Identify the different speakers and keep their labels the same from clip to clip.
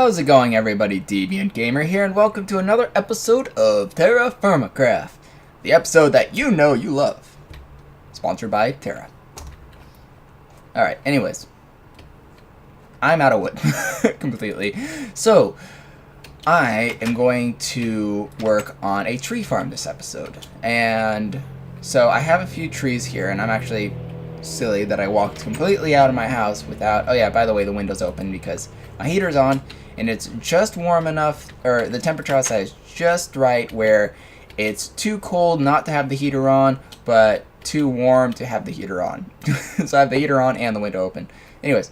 Speaker 1: How's it going, everybody? Deviant Gamer here, and welcome to another episode of TerraFirmaCraft, the episode that you know you love. Sponsored by Terra. Alright, anyways. I'm out of wood. Completely. So, I am going to work on a tree farm this episode. And so I have a few trees here, and I'm actually silly that I walked completely out of my house without... Oh yeah, by the way, the window's open because my heater's on, and it's just warm enough, or the temperature outside is just right where it's too cold not to have the heater on, but too warm to have the heater on. So I have the heater on and the window open. Anyways,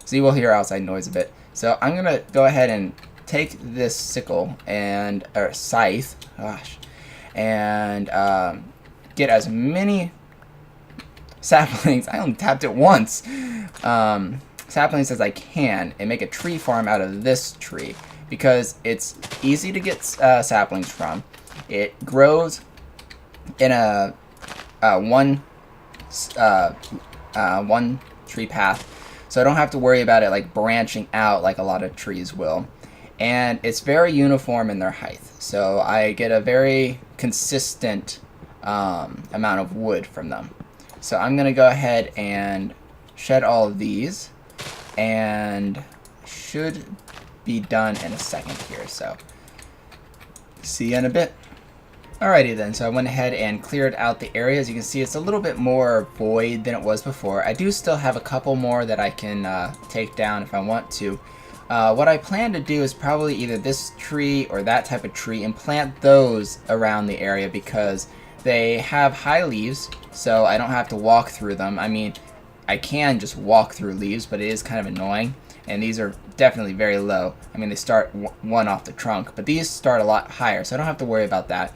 Speaker 1: so you will hear outside noise a bit. So I'm gonna go ahead and take this sickle and or scythe, gosh, and get as many saplings. I only tapped it once. Saplings as I can and make a tree farm out of this tree because it's easy to get saplings from. It grows in a one tree path, so I don't have to worry about it like branching out like a lot of trees will. And it's very uniform in their height, so I get a very consistent amount of wood from them. So I'm gonna go ahead and shed all of these, and should be done in a second here, so see you in a bit. Alrighty then, so I went ahead and cleared out the area. As you can see, it's a little bit more void than it was before. I do still have a couple more that I can take down if I want to. What I plan to do is probably either this tree or that type of tree and plant those around the area because they have high leaves, so I don't have to walk through them. I mean, I can just walk through leaves, but it is kind of annoying. And these are definitely very low. I mean, they start one off the trunk, but these start a lot higher, so I don't have to worry about that.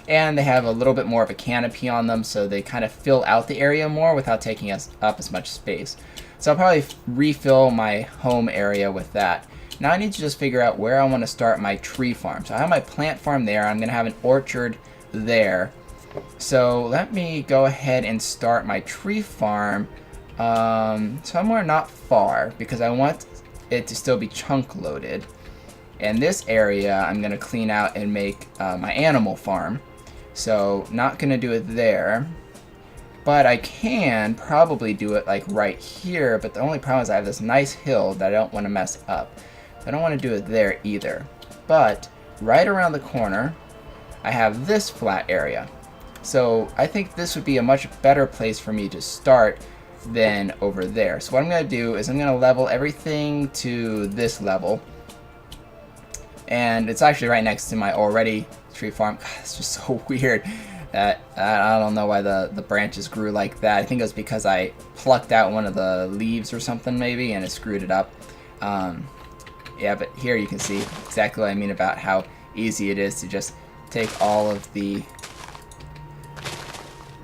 Speaker 1: And they have a little bit more of a canopy on them, so they kind of fill out the area more without taking up as much space. So I'll probably refill my home area with that. Now I need to just figure out where I want to start my tree farm. So I have my plant farm there. I'm going to have an orchard there. So let me go ahead and start my tree farm somewhere not far because I want it to still be chunk loaded. And this area I'm going to clean out and make my animal farm. So not going to do it there. But I can probably do it like right here, but the only problem is I have this nice hill that I don't want to mess up. I don't want to do it there either. But right around the corner I have this flat area. So I think this would be a much better place for me to start than over there. So what I'm going to do is I'm going to level everything to this level. And it's actually right next to my already tree farm. God, it's just so weird that I don't know why the branches grew like that. I think it was because I plucked out one of the leaves or something maybe and it screwed it up. Yeah, but here you can see exactly what I mean about how easy it is to just take all of the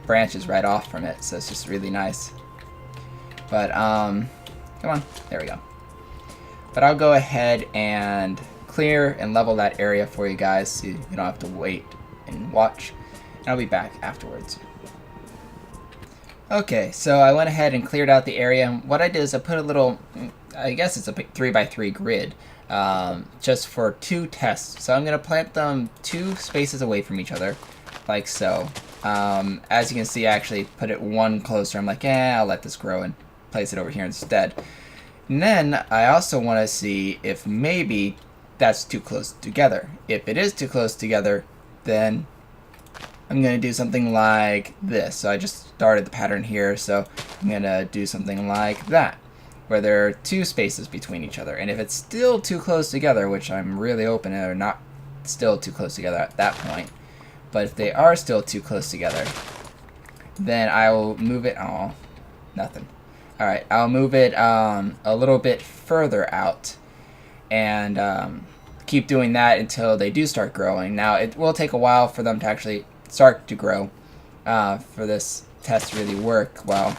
Speaker 1: branches right off from it. So it's just really nice. But come on, there we go. But I'll go ahead and clear and level that area for you guys so you don't have to wait and watch. And I'll be back afterwards. Okay, so I went ahead and cleared out the area, and what I did is I put a little, I guess it's a 3x3 grid, just for 2 tests. So I'm going to plant them 2 spaces away from each other, like so. As you can see, I actually put it one closer. I'm like, I'll let this grow and place it over here instead. And then I also want to see if maybe that's too close together. If it is too close together, then I'm going to do something like this. So I just started the pattern here, so I'm going to do something like that, where there are 2 spaces between each other. And if it's still too close together, which I'm really hoping they're not still too close together at that point, but if they are still too close together, then I will move it, nothing. Alright, I'll move it a little bit further out and keep doing that until they do start growing. Now, it will take a while for them to actually start to grow for this test to really work. Well,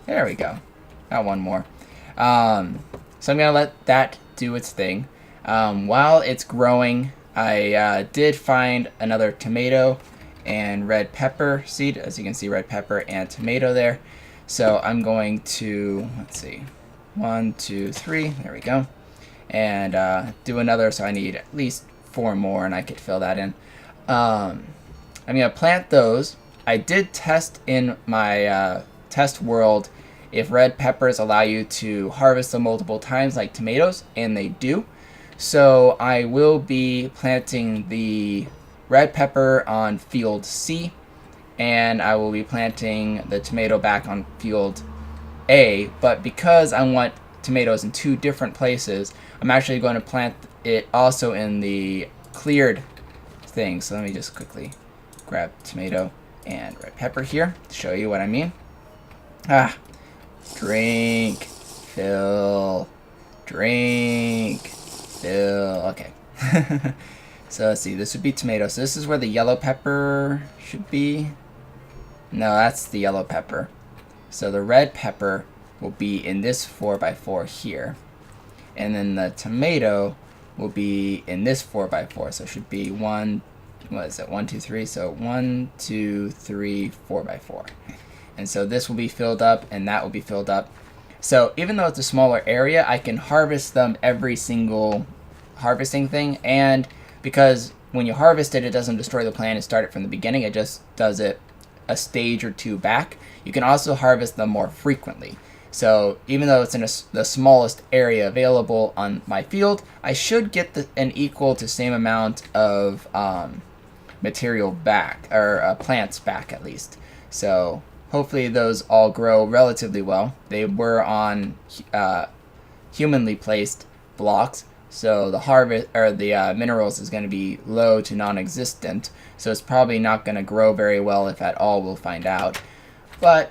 Speaker 1: there we go. Got one more. So I'm going to let that do its thing. While it's growing, I did find another tomato and red pepper seed. As you can see, red pepper and tomato there. So I'm going to, let's see, 1, 2, 3, there we go. and do another, so I need at least 4 more, and I could fill that in. I'm going to plant those. I did test in my test world if red peppers allow you to harvest them multiple times like tomatoes, and they do. So I will be planting the red pepper on field C, and I will be planting the tomato back on field A, but because I want tomatoes in 2 different places, I'm actually going to plant it also in the cleared thing. So let me just quickly grab tomato and red pepper here to show you what I mean. Drink, fill, drink, fill. Okay. So let's see, this would be tomato. So this is where the yellow pepper should be. No, that's the yellow pepper. So the red pepper will be in this 4x4 here. And then the tomato will be in this 4x4. So it should be 1, what is it, 1, 2, 3. So 1, 2, 3, 4x4. And so this will be filled up and that will be filled up. So even though it's a smaller area, I can harvest them every single harvesting thing. And because when you harvest it, it doesn't destroy the plant and start it from the beginning. It just does it a stage or 2 back. You can also harvest them more frequently. So even though it's in the smallest area available on my field, I should get an equal to same amount of material back, or plants back at least. So hopefully those all grow relatively well. They were on humanly placed blocks, so the harvest or the minerals is going to be low to non-existent. So it's probably not going to grow very well, if at all. We'll find out. But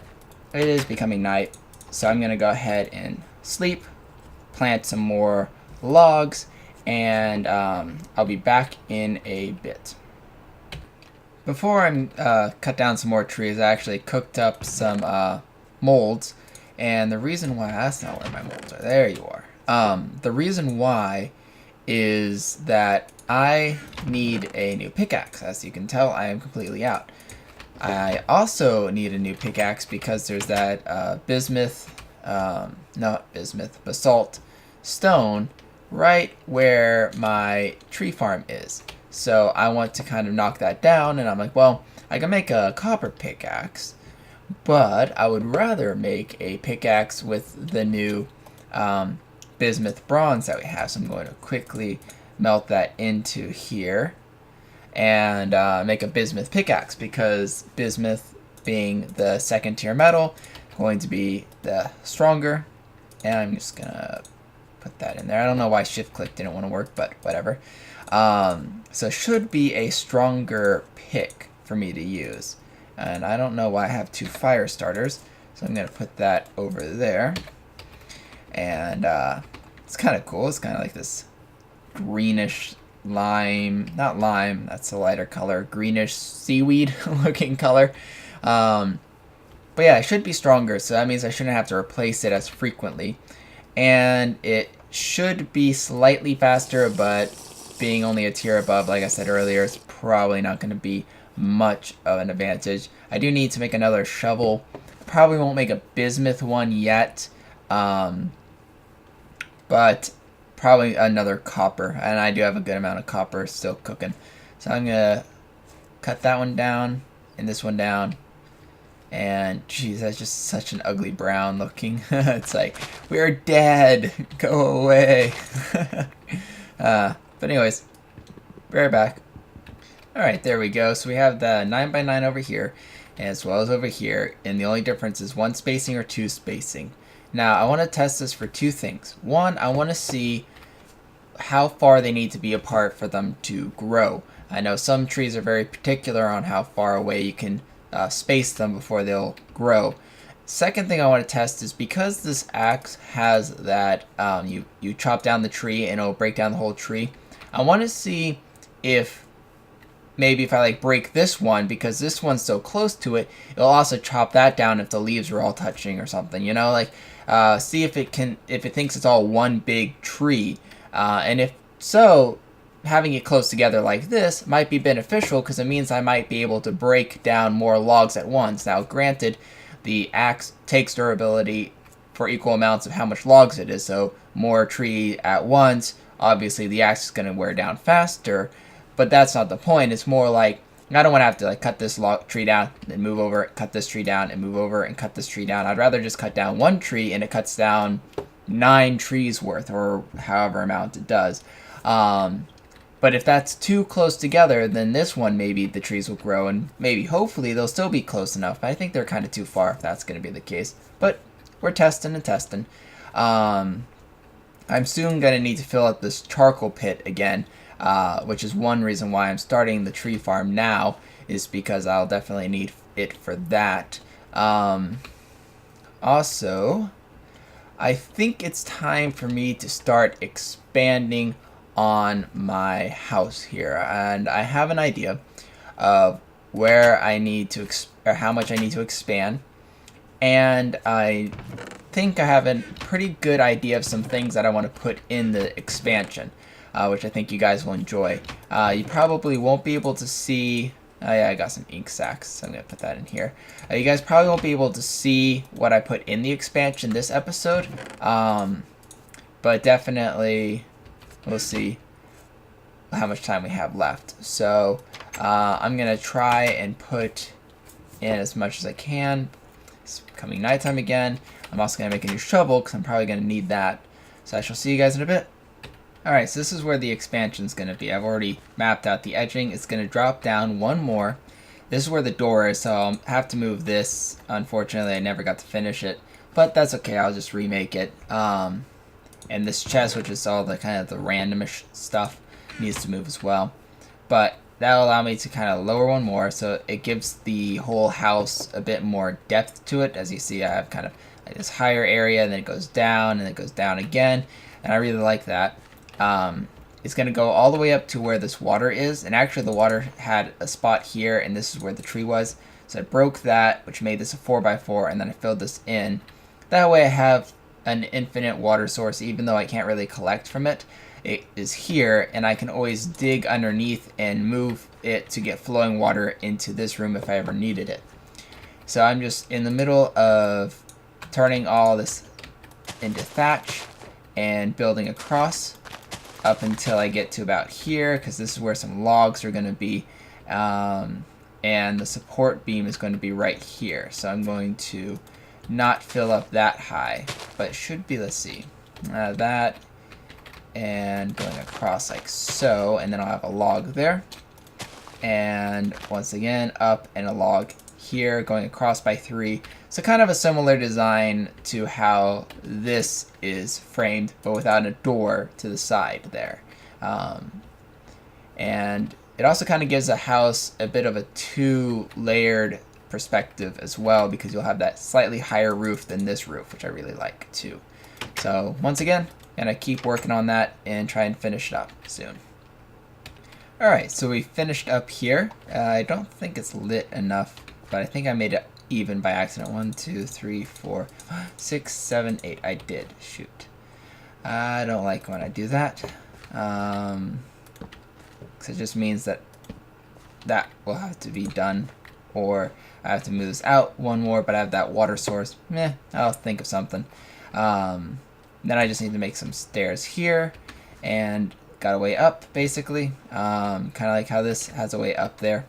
Speaker 1: it is becoming night, so I'm going to go ahead and sleep, plant some more logs, and I'll be back in a bit. Before I cut down some more trees, I actually cooked up some molds, and the reason why, that's not where my molds are, there you are. The reason why is that I need a new pickaxe. As you can tell, I am completely out. I also need a new pickaxe because there's that basalt stone right where my tree farm is. So I want to kind of knock that down, and I'm like, well, I can make a copper pickaxe, but I would rather make a pickaxe with the new bismuth bronze that we have. So I'm going to quickly melt that into here and make a bismuth pickaxe, because bismuth being the 2nd tier metal, going to be the stronger. And I'm just gonna put that in there. I don't know why shift click didn't want to work, but whatever. So should be a stronger pick for me to use. And I don't know why I have 2 fire starters, so I'm gonna put that over there. And it's kind of cool. It's kind of like this greenish lime, not lime, that's a lighter color, greenish seaweed looking color. But yeah, it should be stronger, so that means I shouldn't have to replace it as frequently. And it should be slightly faster, but being only a tier above, like I said earlier, it's probably not going to be much of an advantage. I do need to make another shovel. Probably won't make a bismuth one yet, but probably another copper, and I do have a good amount of copper still cooking. So I'm going to cut that one down and this one down. And geez, that's just such an ugly brown looking. It's like, we're dead, go away. But anyways, be right back. Alright, there we go. So we have the 9x9 over here, as well as over here, and the only difference is 1 spacing or 2 spacing. Now, I want to test this for 2 things. One, I want to see how far they need to be apart for them to grow. I know some trees are very particular on how far away you can space them before they'll grow. Second thing I want to test is, because this axe has that you chop down the tree and it'll break down the whole tree, I want to see if maybe if I like break this one, because this one's so close to it, it'll also chop that down if the leaves are all touching or something, you know, like see if it thinks it's all one big tree, and if so, having it close together like this might be beneficial, because it means I might be able to break down more logs at once. Now granted, the axe takes durability for equal amounts of how much logs it is. So more tree at once, obviously the axe is going to wear down faster, but that's not the point. It's more like, I don't want to have to like cut this tree down, then move over, cut this tree down, and move over and cut this tree down. I'd rather just cut down one tree and it cuts down 9 trees worth, or however amount it does. But if that's too close together, then this one, maybe the trees will grow, and maybe, hopefully, they'll still be close enough. But I think they're kind of too far if that's going to be the case. But we're testing and testing. I'm soon going to need to fill up this charcoal pit again, which is one reason why I'm starting the tree farm now, is because I'll definitely need it for that. Also, I think it's time for me to start expanding on my house here, and I have an idea of where I need to or how much I need to expand, and I think I have a pretty good idea of some things that I want to put in the expansion, which I think you guys will enjoy. You probably won't be able to see. Yeah, I got some ink sacs, so I'm gonna put that in here. You guys probably won't be able to see what I put in the expansion this episode, but definitely we'll see how much time we have left. So I'm going to try and put in as much as I can. It's becoming nighttime again. I'm also going to make a new shovel because I'm probably going to need that. So I shall see you guys in a bit. Alright, so this is where the expansion is going to be. I've already mapped out the edging. It's going to drop down one more. This is where the door is, so I'll have to move this. Unfortunately, I never got to finish it. But that's okay, I'll just remake it. And this chest, which is all the kind of the randomish stuff, needs to move as well. But that'll allow me to kind of lower one more, so it gives the whole house a bit more depth to it. As you see, I have kind of like this higher area, and then it goes down, and then it goes down again, and I really like that. It's going to go all the way up to where this water is, and actually the water had a spot here, and this is where the tree was. So I broke that, which made this a 4x4, and then I filled this in. That way I have an infinite water source, even though I can't really collect from it. It is here, and I can always dig underneath and move it to get flowing water into this room if I ever needed it. So I'm just in the middle of turning all this into thatch and building across up until I get to about here, because this is where some logs are going to be, and the support beam is going to be right here. So I'm going to not fill up that high, but it should be, let's see, that, and going across like so, and then I'll have a log there, and once again up and a log here going across by 3. So kind of a similar design to how this is framed, but without a door to the side there. And it also kind of gives a house a bit of a 2-layered perspective as well, because you'll have that slightly higher roof than this roof, which I really like too. So once again, gonna keep working on that and try and finish it up soon. Alright, so we finished up here. I don't think it's lit enough, but I think I made it even by accident. 1, 2, 3, 4, 6, 7, 8. I did. Shoot. I don't like when I do that. Because it just means that that will have to be done, or I have to move this out one more, but I have that water source. I'll think of something. Then I just need to make some stairs here, and got a way up, basically. Kind of like how this has a way up there.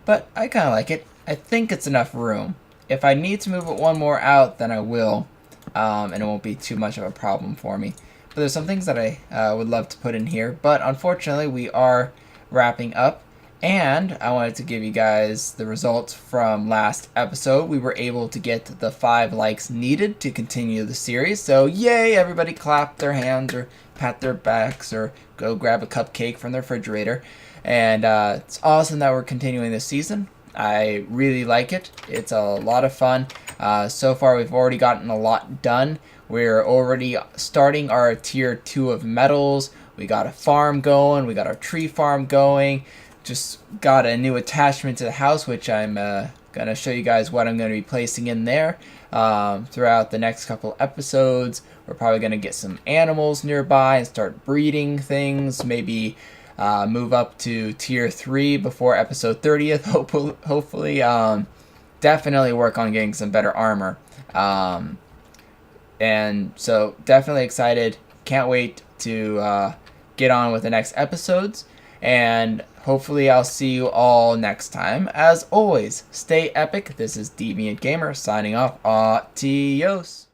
Speaker 1: But I kind of like it. I think it's enough room. If I need to move it one more out, then I will, and it won't be too much of a problem for me. But there's some things that I would love to put in here, but unfortunately we are wrapping up. And I wanted to give you guys the results from last episode. We were able to get the 5 likes needed to continue the series. So yay, everybody clap their hands or pat their backs or go grab a cupcake from the refrigerator. And it's awesome that we're continuing this season. I really like it. It's a lot of fun. So far we've already gotten a lot done. We're already starting our tier 2 of metals. We got a farm going. We got our tree farm going. Just got a new attachment to the house, which I'm going to show you guys what I'm going to be placing in there throughout the next couple episodes. We're probably going to get some animals nearby and start breeding things. Maybe move up to tier 3 before episode 30th, hopefully. Definitely work on getting some better armor. And so definitely excited. Can't wait to get on with the next episodes. And hopefully I'll see you all next time. As always, stay epic. This is Deviant Gamer signing off. Adios.